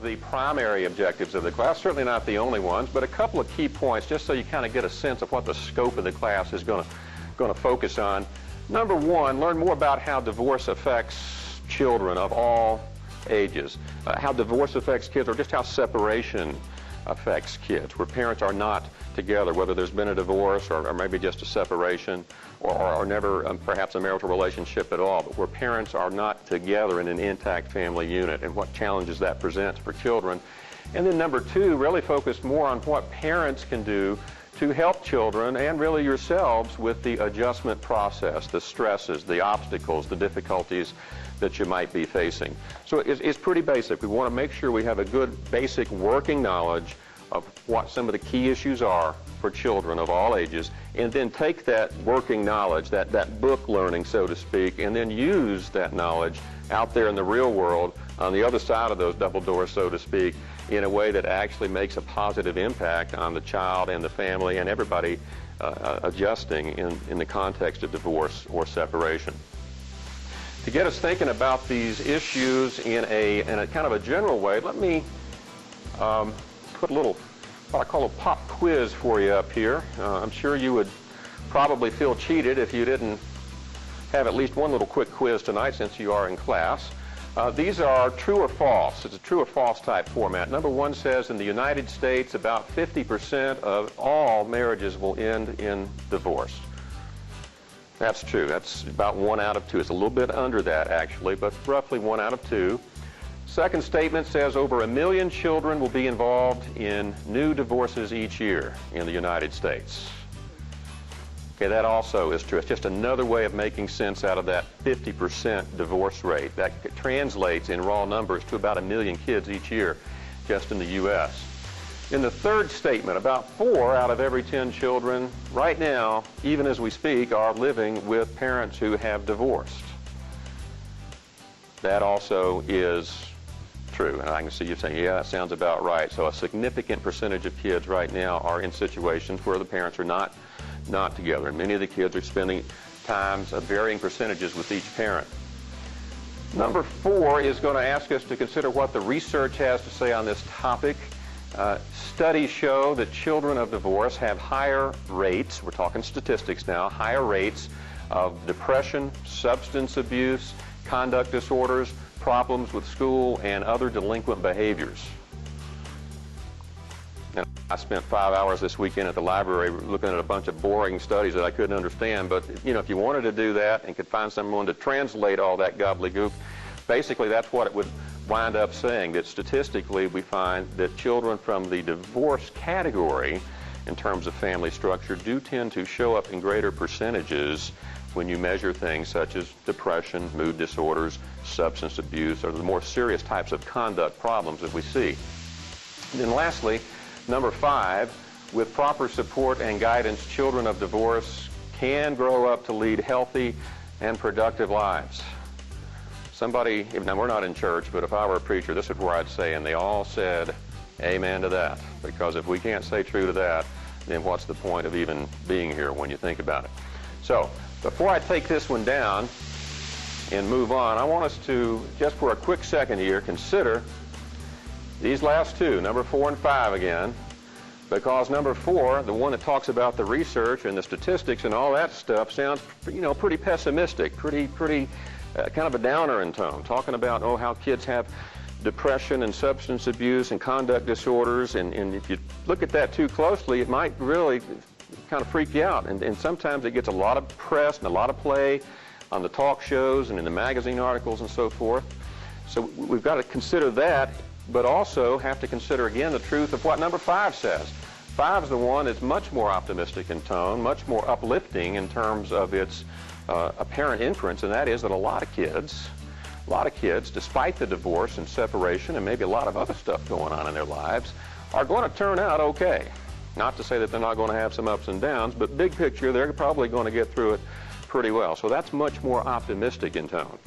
the primary objectives of the class, certainly not the only ones, but a couple of key points just so you kind of get a sense of what the scope of the class is going to focus on. Number one, learn more about how divorce affects children of all ages, how divorce affects kids, or just how separation affects kids, where parents are not together, whether there's been a divorce or maybe just a separation or never perhaps a marital relationship at all, but where parents are not together in an intact family unit and what challenges that presents for children. And then number two, really focus more on what parents can do to help children and really yourselves with the adjustment process, the stresses, the obstacles, the difficulties that you might be facing. So it's pretty basic. We want to make sure we have a good basic working knowledge of what some of the key issues are for children of all ages, and then take that working knowledge, that book learning, so to speak, and then use that knowledge out there in the real world on the other side of those double doors, so to speak, in a way that actually makes a positive impact on the child and the family and everybody adjusting in the context of divorce or separation. To get us thinking about these issues in a kind of a general way, let me put a little, what I call a pop quiz for you up here. I'm sure you would probably feel cheated if you didn't have at least one little quick quiz tonight since you are in class. These are true or false. It's a true or false type format. Number one says in the United States about 50% of all marriages will end in divorce. That's true. That's about 1 out of 2. It's a little bit under that actually, but roughly 1 out of 2. Second statement says over 1 million children will be involved in new divorces each year in the United States. Okay, that also is true. It's just another way of making sense out of that 50% divorce rate. That translates in raw numbers to about 1 million kids each year just in the U.S. In the third statement, about 4 out of every 10 children right now, even as we speak, are living with parents who have divorced. That also is true. And I can see you saying, yeah, that sounds about right. So a significant percentage of kids right now are in situations where the parents are not together. And many of the kids are spending times of varying percentages with each parent. Number 4 is going to ask us to consider what the research has to say on this topic. Studies show that children of divorce have higher rates, we're talking statistics now, higher rates of depression, substance abuse, conduct disorders, problems with school, and other delinquent behaviors. And I spent 5 hours this weekend at the library looking at a bunch of boring studies that I couldn't understand, but you know, if you wanted to do that and could find someone to translate all that gobbledygook, basically that's what it would wind up saying, that statistically we find that children from the divorce category in terms of family structure do tend to show up in greater percentages when you measure things such as depression, mood disorders, substance abuse, or the more serious types of conduct problems that we see. And then lastly, number 5, with proper support and guidance, children of divorce can grow up to lead healthy and productive lives. Somebody, now we're not in church, but if I were a preacher, this is where I'd say, and they all said amen to that, because if we can't say true to that, then what's the point of even being here when you think about it? So, before I take this one down and move on, I want us to, just for a quick second here, consider these last two, number 4 and 5 again, because number 4, the one that talks about the research and the statistics and all that stuff, sounds, you know, pretty pessimistic, pretty kind of a downer in tone, talking about, oh, how kids have depression and substance abuse and conduct disorders, and if you look at that too closely, it might really kind of freak you out, and sometimes it gets a lot of press and a lot of play on the talk shows and in the magazine articles and so forth. So we've got to consider that, but also have to consider again the truth of what number 5 says. 5 is the one that's much more optimistic in tone, much more uplifting in terms of its apparent inference, and that is that a lot of kids, despite the divorce and separation and maybe a lot of other stuff going on in their lives, are going to turn out okay. Not to say that they're not going to have some ups and downs, but big picture, they're probably going to get through it pretty well. So that's much more optimistic in tone.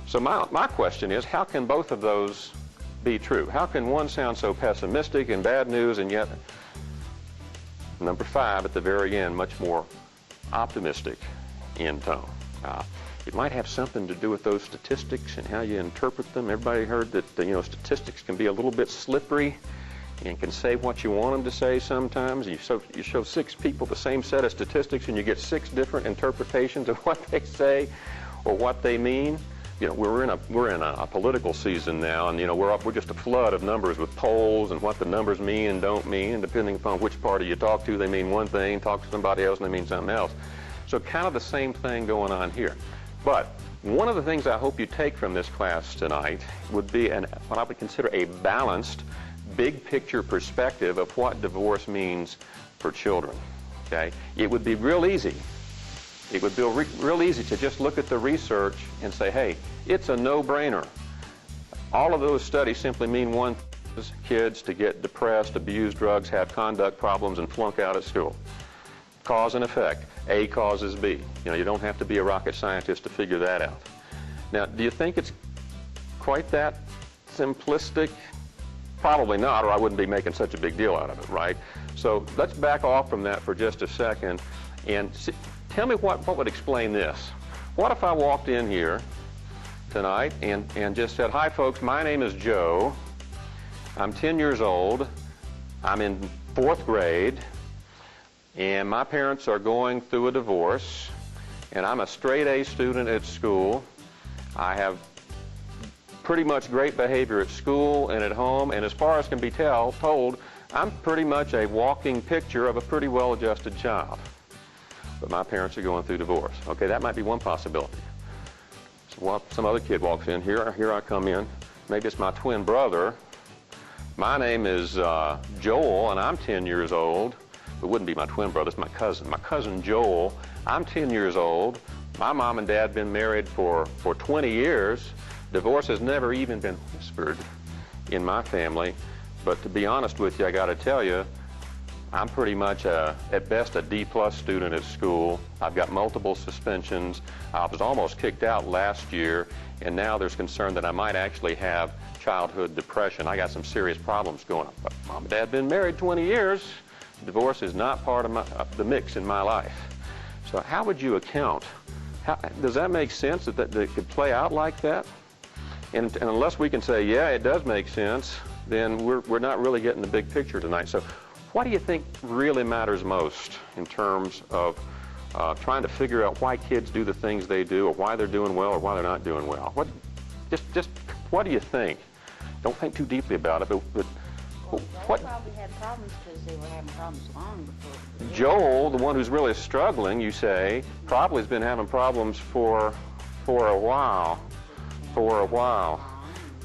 So my question is, how can both of those be true? How can one sound so pessimistic and bad news, and yet number 5 at the very end, much more optimistic in tone? it might have something to do with those statistics and how you interpret them. Everybody heard that statistics can be a little bit slippery and can say what you want them to say sometimes. You show 6 people the same set of statistics and you get 6 different interpretations of what they say or what they mean. We're in a political season now, and we're just a flood of numbers with polls and what the numbers mean and don't mean, and depending upon which party you talk to, they mean one thing, talk to somebody else and they mean something else. So kind of the same thing going on here. But one of the things I hope you take from this class tonight would be what I would consider a balanced, big picture perspective of what divorce means for children. Okay? It would be real easy. It would be real easy to just look at the research and say, hey, it's a no-brainer. All of those studies simply mean one thing: kids to get depressed, abuse drugs, have conduct problems, and flunk out at school. Cause and effect. A causes B. You don't have to be a rocket scientist to figure that out. Now, do you think it's quite that simplistic? Probably not, or I wouldn't be making such a big deal out of it, right? So let's back off from that for just a second and tell me what would explain this. What if I walked in here tonight and just said, hi folks, my name is Joe, I'm 10 years old, I'm in 4th grade, and my parents are going through a divorce, and I'm a straight A student at school. I have pretty much great behavior at school and at home, and as far as can be told, I'm pretty much a walking picture of a pretty well-adjusted child. But my parents are going through divorce. Okay, that might be one possibility. So some other kid walks in, here I come in, maybe it's my twin brother. My name is Joel, and I'm 10 years old. It wouldn't be my twin brother, it's my cousin Joel. I'm 10 years old. My mom and dad have been married for 20 years. Divorce has never even been whispered in my family. But to be honest with you, I got to tell you, I'm pretty much, at best, a D+ student at school. I've got multiple suspensions. I was almost kicked out last year, and now there's concern that I might actually have childhood depression. I got some serious problems going on. But mom and dad have been married 20 years. Divorce is not part of the mix in my life. So how would you account? Does that make sense that it could play out like that? And unless we can say, yeah, it does make sense, then we're not really getting the big picture tonight. So what do you think really matters most in terms of trying to figure out why kids do the things they do, or why they're doing well, or why they're not doing well? Just what do you think? Don't think too deeply about it, but what? Probably had problems because they were having problems long before. Joel, the one who's really struggling, you say, probably has been having problems for a while,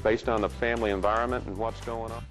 based on the family environment and what's going on.